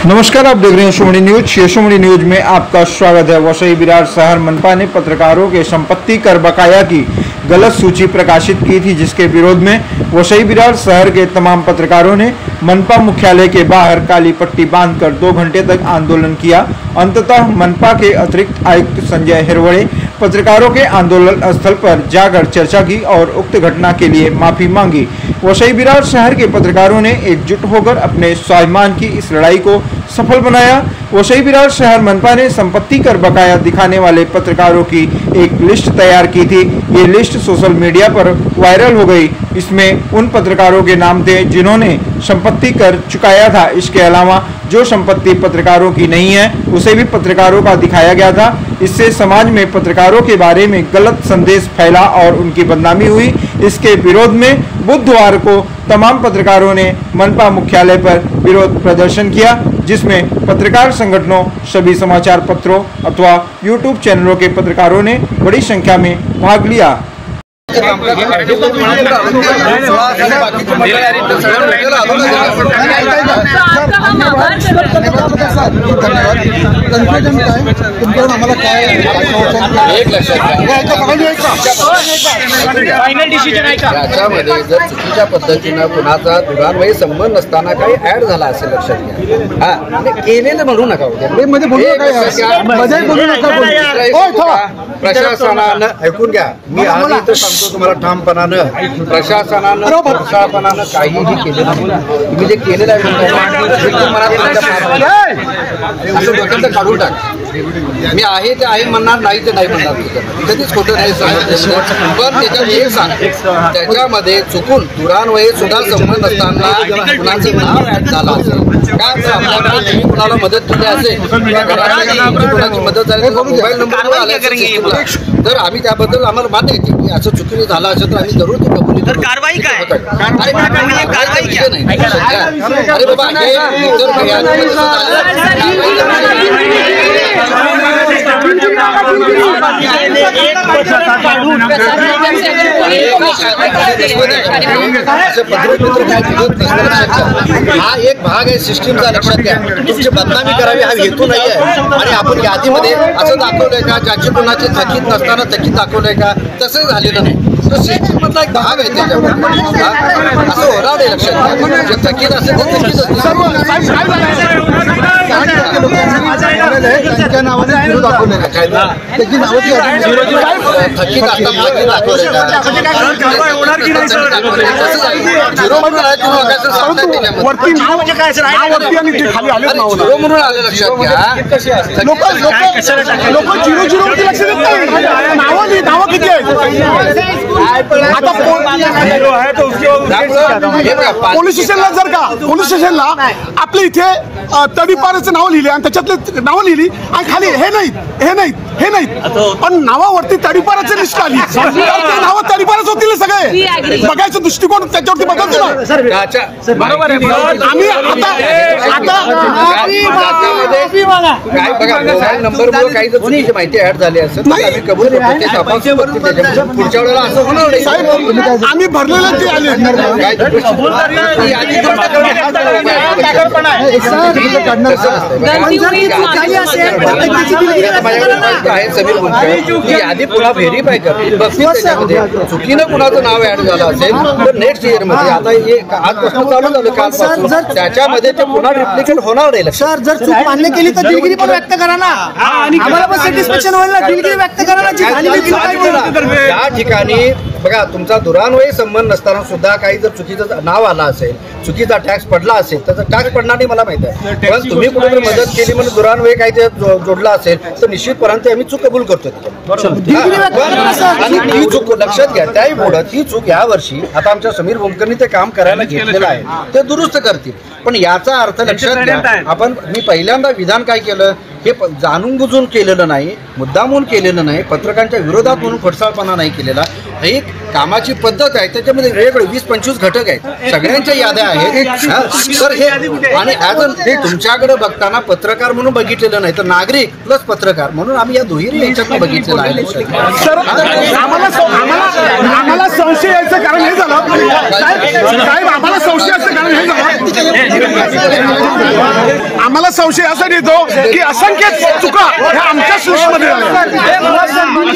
नमस्कार, आप देख रहे हैं यशोमणि न्यूज। यशोमणि न्यूज में आपका स्वागत है। वसई विरार शहर मनपा ने पत्रकारों के संपत्ति कर बकाया की गलत सूची प्रकाशित की थी, जिसके विरोध में वसई विरार शहर के तमाम पत्रकारों ने मनपा मुख्यालय के बाहर काली पट्टी बांधकर 2 घंटे तक आंदोलन किया। अंततः मनपा के अतिरिक्त आयुक्त संजय हिरवड़े पत्रकारों के आंदोलन स्थल पर जाकर चर्चा की और उक्त घटना के लिए माफी मांगी। वसई विरार शहर के पत्रकारों ने एकजुट होकर अपने स्वाभिमान की इस लड़ाई को सफल बनाया। वसई विरार शहर मनपा ने संपत्ति कर बकाया दिखाने वाले पत्रकारों की एक लिस्ट तैयार की थी। ये लिस्ट सोशल मीडिया पर वायरल हो गई। इसमें उन पत्रकारों के नाम थे जिन्होंने संपत्ति कर चुकाया था। इसके अलावा जो संपत्ति पत्रकारों की नहीं है उसे भी पत्रकारों का दिखाया गया था। इससे समाज में पत्रकारों के बारे में गलत संदेश फैला और उनकी बदनामी हुई। इसके विरोध में बुधवार को तमाम पत्रकारों ने मनपा मुख्यालय पर विरोध प्रदर्शन किया, जिसमें पत्रकार संगठनों, सभी समाचार पत्रों अथवा यूट्यूब चैनलों के पत्रकारों ने बड़ी संख्या में भाग लिया। याच्यामध्ये जर चुकीच्या पद्धतीनं कुणाचा दुरान्वयी संबंध नसताना काही ऍड झाला असेल लक्षात घ्या। आणि केलेलं म्हणू नका, प्रशासनानं ऐकून घ्या, मी आज इथं सांगतो तुम्हाला ठामपणानं, प्रशासनानं प्रशासनानं काहीही केलेलं नाही। तुम्ही जे केलेलं असं डोक्यात काढून टाक। मी आहे ते आहे म्हणणार, नाही ते नाही म्हणणार, कधीच खोटं नाही सांगितलं। पण त्याच्यात एक सांग, त्याच्यामध्ये चुकून दुरान्वयी सुद्धा संबंध असताना कुणाचं नाव ऍड झालं असेल, काय कुणाला मदत केली असेल, कुणाची मदत झाली, मोबाईल नंबर आला तर आम्ही त्याबद्दल आम्हाला मान्य आहे की असं चुकीने झालं असेल तर आम्ही जरूर ते कबुली करू। कारवाई काय नाही। अरे बाबा, हा एक भाग आहे सिस्टीमचा, लक्षात घ्या। तुमची बदनामी करावी हा हेतू नाही आहे। आणि आपण यादीमध्ये असं दाखवलंय का ज्याची कोणाची थकीत नसताना थकीत दाखवलंय का? तसं झालेलं नाही। तो सिस्टीम मधला एक भाग आहे त्याच्यामध्ये, असं होणार नाही, लक्षात घ्या। जे थकीत असेल ते थकीत त्यांच्या नावाने झिरो दाखवले का? त्याची नाव थकीत असतात झिरो म्हणून आहे, वरती नाव म्हणजे काय खाली आले झिरो म्हणून आले, लक्षात घ्या। लोक झिरो झिरो लक्ष देत नाही, नावं किती आहेत। पोलीस स्टेशनला जर का पोलीस स्टेशनला आपल्या इथे तडीपाराचं नाव लिहिले आणि त्याच्यातले नावं लिहिली आणि खाली हे नाहीत हे नाहीत हे नाहीत, पण नावावरती तडीपाराचं लिस्ट आली, नावं तडीपारच होतील सगळे। बघायचं दृष्टिकोन त्याच्यावरती बदलतो ना, बरोबर आहे। आम्ही काय बघा, मोबाईल नंबरमुळे काही जर चुकीची माहिती ऍड झाली असेल तर आम्ही कबूल करतो। पुढच्या वेळेला असं होणार नाही साहेब, आम्ही भरलेलं ते आले समीर बोलतोय यादी पुन्हा व्हेरीफाय करतील, त्याच्यामध्ये चुकीनं कुणाचं नाव ऍड झालं असेल तर नेक्स्ट इयर मध्ये, आता आजपासून चालू झालं कालपासून, त्याच्यामध्ये ते पुन्हा रिप्लिकेट होणार नाही। सर, जर चूक मान्य केली तर दिलगिरी पण व्यक्त करा ना, आम्हाला पण सॅटिस्फॅक्शन होईल ना, दिलगिरी व्यक्त करा ना। या ठिकाणी बघा, तुमचा दुरान्वयी संबंध नसताना सुद्धा काही जर चुकीचं नाव आलं असेल, चुकीचा टॅक्स पडला असेल, त्याचा टॅक्स पडणार नाही मला माहित आहे, पण तुम्ही कुठे मदत केली म्हणून दुरान्वयी काही ते जोडला असेल तर निश्चितपणे आम्ही चूक कबूल करतो। ती चूक लक्षात घ्या, त्याही पुढे ती चूक या वर्षी आता आमच्या समीर भोमकरनी ते काम करायला घेतलेलं आहे, ते दुरुस्त करतील। पण याचा अर्थ लक्षात घ्या, मी पहिल्यांदा विधान काय केलं, हे जाणून बुजून केलेलं नाही, मुद्दामून केलेलं नाही, पत्रकारांच्या विरोधात म्हणून फटसाळपणा नाही केलेला। एक कामाची पद्धत आहे, त्याच्यामध्ये वेगवेगळे 20-25 घटक आहेत, सगळ्यांच्या याद्या आहेत। तर हे आणि तुमच्याकडे बघताना पत्रकार म्हणून बघितलेलं नाही तर नागरिक प्लस पत्रकार म्हणून आम्ही या दुहेरी याच्यात बघितलेलं आहे। सर, आम्हाला संशय यायचं कारण हे झालं साहेब, आम्हाला संशय यायचं कारण हे झालं आम्हाला संशय असा येतो की असंख्य चुका ह्या आमच्या सूचमध्ये झाल्या.